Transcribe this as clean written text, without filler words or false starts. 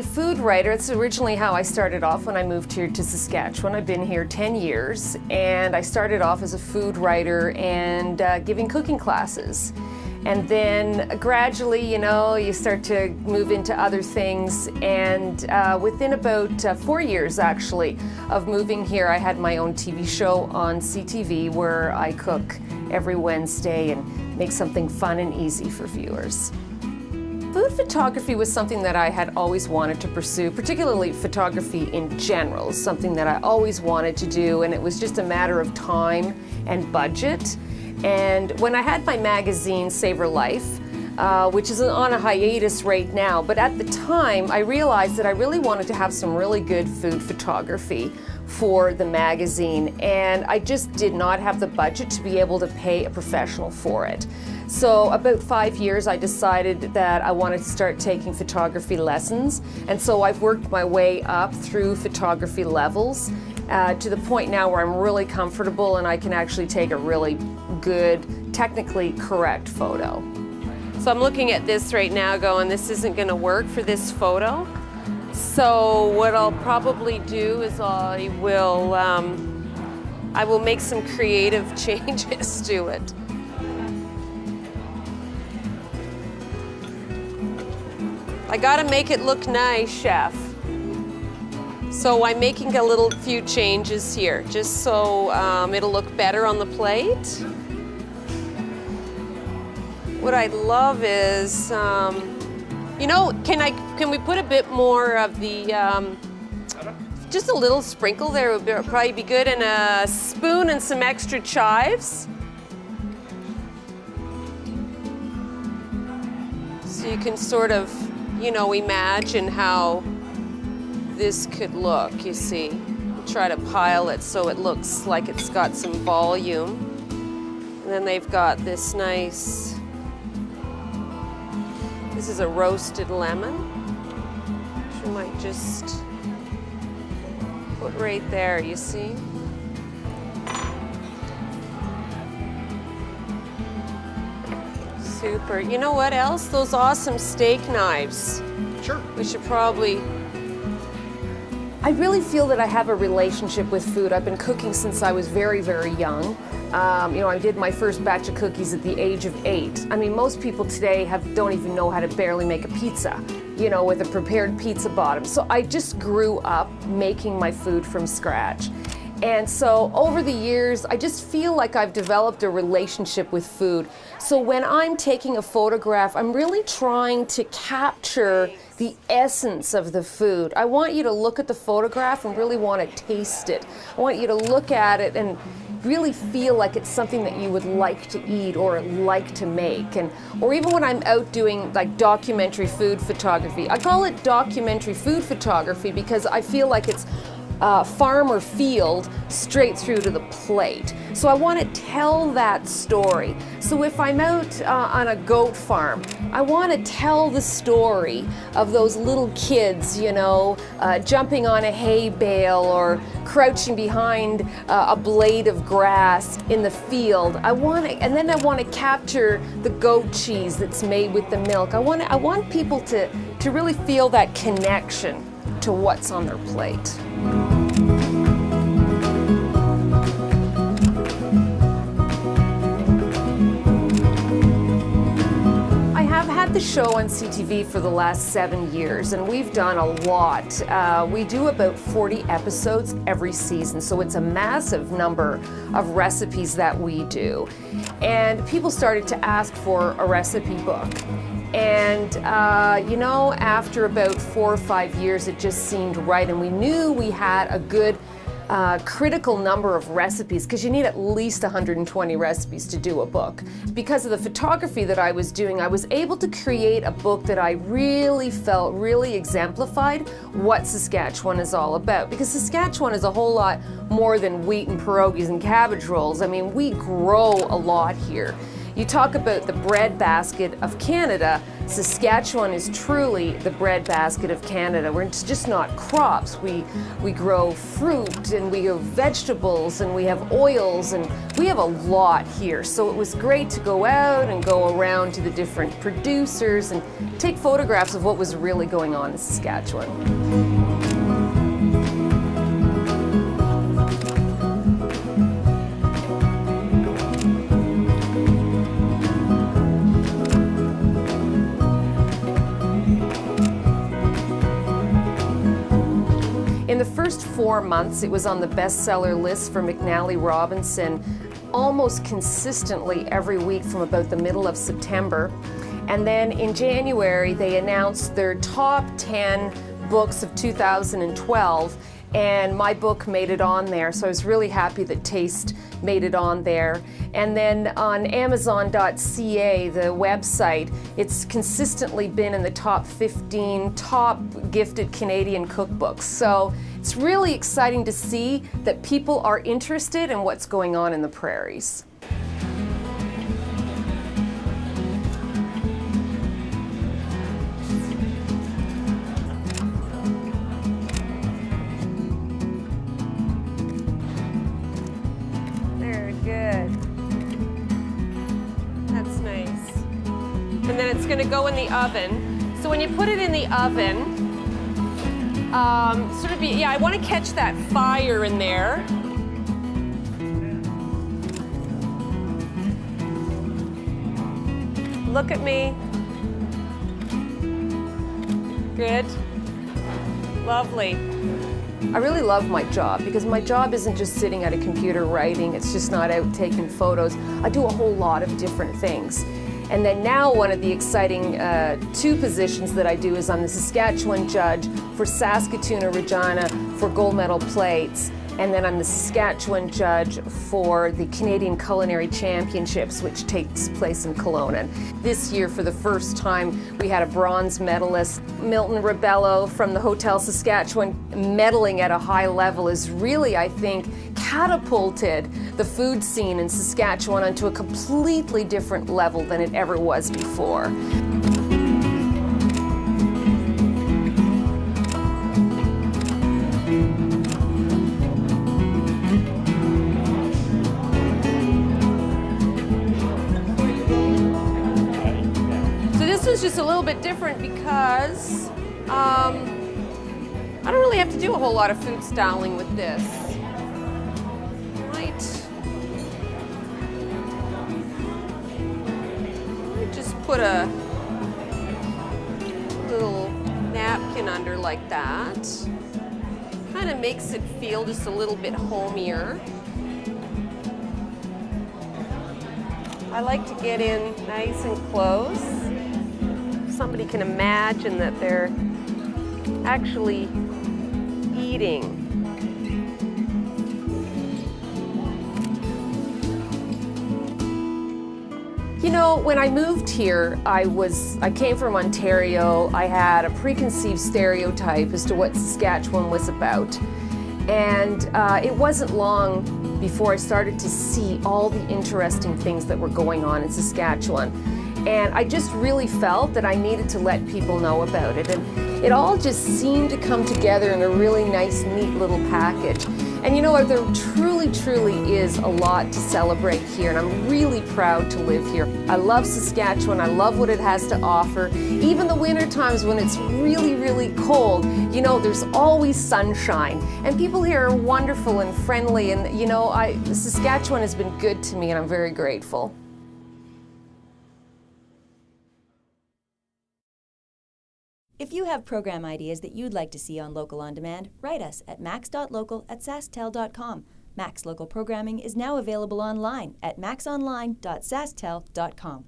food writer. It's originally how I started off when I moved here to Saskatchewan. I've been here 10 years, and I started off as a food writer and giving cooking classes. And then gradually, you know, you start to move into other things. And within about 4 years, actually, of moving here, I had my own TV show on CTV where I cook every Wednesday and make something fun and easy for viewers. Food photography was something that I had always wanted to pursue, particularly photography in general, something that I always wanted to do, and it was just a matter of time and budget. And when I had my magazine, Savor Life, which is on a hiatus right now, but at the time I realized that I really wanted to have some really good food photography for the magazine, and I just did not have the budget to be able to pay a professional for it. So about 5 years I decided that I wanted to start taking photography lessons, and so I've worked my way up through photography levels to the point now where I'm really comfortable and I can actually take a really good, technically correct photo. So I'm looking at this right now going, this isn't going to work for this photo. So what I'll probably do is I will make some creative changes to it. I gotta make it look nice, chef. So I'm making a few changes here, just so it'll look better on the plate. What I'd love is, you know, can we put a bit more of the, just a little sprinkle there would probably be good, and a spoon and some extra chives. So you can sort of, you know, imagine how this could look, you see. Try to pile it so it looks like it's got some volume. And then they've got this nice, this is a roasted lemon, which we might just put right there, you see. Super. You know what else? Those awesome steak knives. Sure. We should probably... I really feel that I have a relationship with food. I've been cooking since I was very, very young. You know, I did my first batch of cookies at the age of 8. I mean, most people today don't even know how to barely make a pizza, you know, with a prepared pizza bottom. So I just grew up making my food from scratch. And so over the years, I just feel like I've developed a relationship with food. So when I'm taking a photograph, I'm really trying to capture the essence of the food. I want you to look at the photograph and really want to taste it. I want you to look at it and really feel like it's something that you would like to eat or like to make. Or even when I'm out doing like documentary food photography, I call it documentary food photography because I feel like it's farm or field straight through to the plate. So I want to tell that story. So if I'm out on a goat farm, I want to tell the story of those little kids, you know, jumping on a hay bale or crouching behind a blade of grass in the field. And then I want to capture the goat cheese that's made with the milk. I want people to really feel that connection to what's on their plate. I have had the show on CTV for the last 7 years, and we've done a lot. We do about 40 episodes every season, so it's a massive number of recipes that we do. And people started to ask for a recipe book. And, you know, after about 4 or 5 years, it just seemed right. And we knew we had a good critical number of recipes, because you need at least 120 recipes to do a book. Because of the photography that I was doing, I was able to create a book that I really felt really exemplified what Saskatchewan is all about. Because Saskatchewan is a whole lot more than wheat and pierogies and cabbage rolls. I mean, we grow a lot here. You talk about the bread basket of Canada, Saskatchewan is truly the breadbasket of Canada. It's just not crops. We grow fruit and we grow vegetables and we have oils and we have a lot here. So it was great to go out and go around to the different producers and take photographs of what was really going on in Saskatchewan. In the first 4 months, it was on the bestseller list for McNally Robinson almost consistently every week from about the middle of September. And then in January, they announced their top 10 books of 2012, and my book made it on there, so I was really happy that Taste made it on there. And then on Amazon.ca, the website, it's consistently been in the top 15 top gifted Canadian cookbooks. So it's really exciting to see that people are interested in what's going on in the prairies. And then it's going to go in the oven. So when you put it in the oven, I want to catch that fire in there. Look at me. Good. Lovely. I really love my job because my job isn't just sitting at a computer writing, it's just not out taking photos. I do a whole lot of different things. And then now one of the exciting two positions that I do is I'm the Saskatchewan judge for Saskatoon or Regina for gold medal plates. And then I'm the Saskatchewan judge for the Canadian Culinary Championships, which takes place in Kelowna. This year, for the first time, we had a bronze medalist. Milton Rebello from the Hotel Saskatchewan medaling at a high level is really, I think, catapulted the food scene in Saskatchewan onto a completely different level than it ever was before. This is just a little bit different because I don't really have to do a whole lot of food styling with this. Might just put a little napkin under like that. Kind of makes it feel just a little bit homier. I like to get in nice and close. Somebody can imagine that they're actually eating. You know, when I moved here, I came from Ontario. I had a preconceived stereotype as to what Saskatchewan was about. And it wasn't long before I started to see all the interesting things that were going on in Saskatchewan. And I just really felt that I needed to let people know about it. And it all just seemed to come together in a really nice, neat little package. And you know what, there truly, truly is a lot to celebrate here, and I'm really proud to live here. I love Saskatchewan, I love what it has to offer. Even the winter times when it's really, really cold, you know, there's always sunshine. And people here are wonderful and friendly, and you know, Saskatchewan has been good to me, and I'm very grateful. If you have program ideas that you'd like to see on Local On Demand, write us at max.local@sasktel.com. Max Local programming is now available online at maxonline.sasktel.com.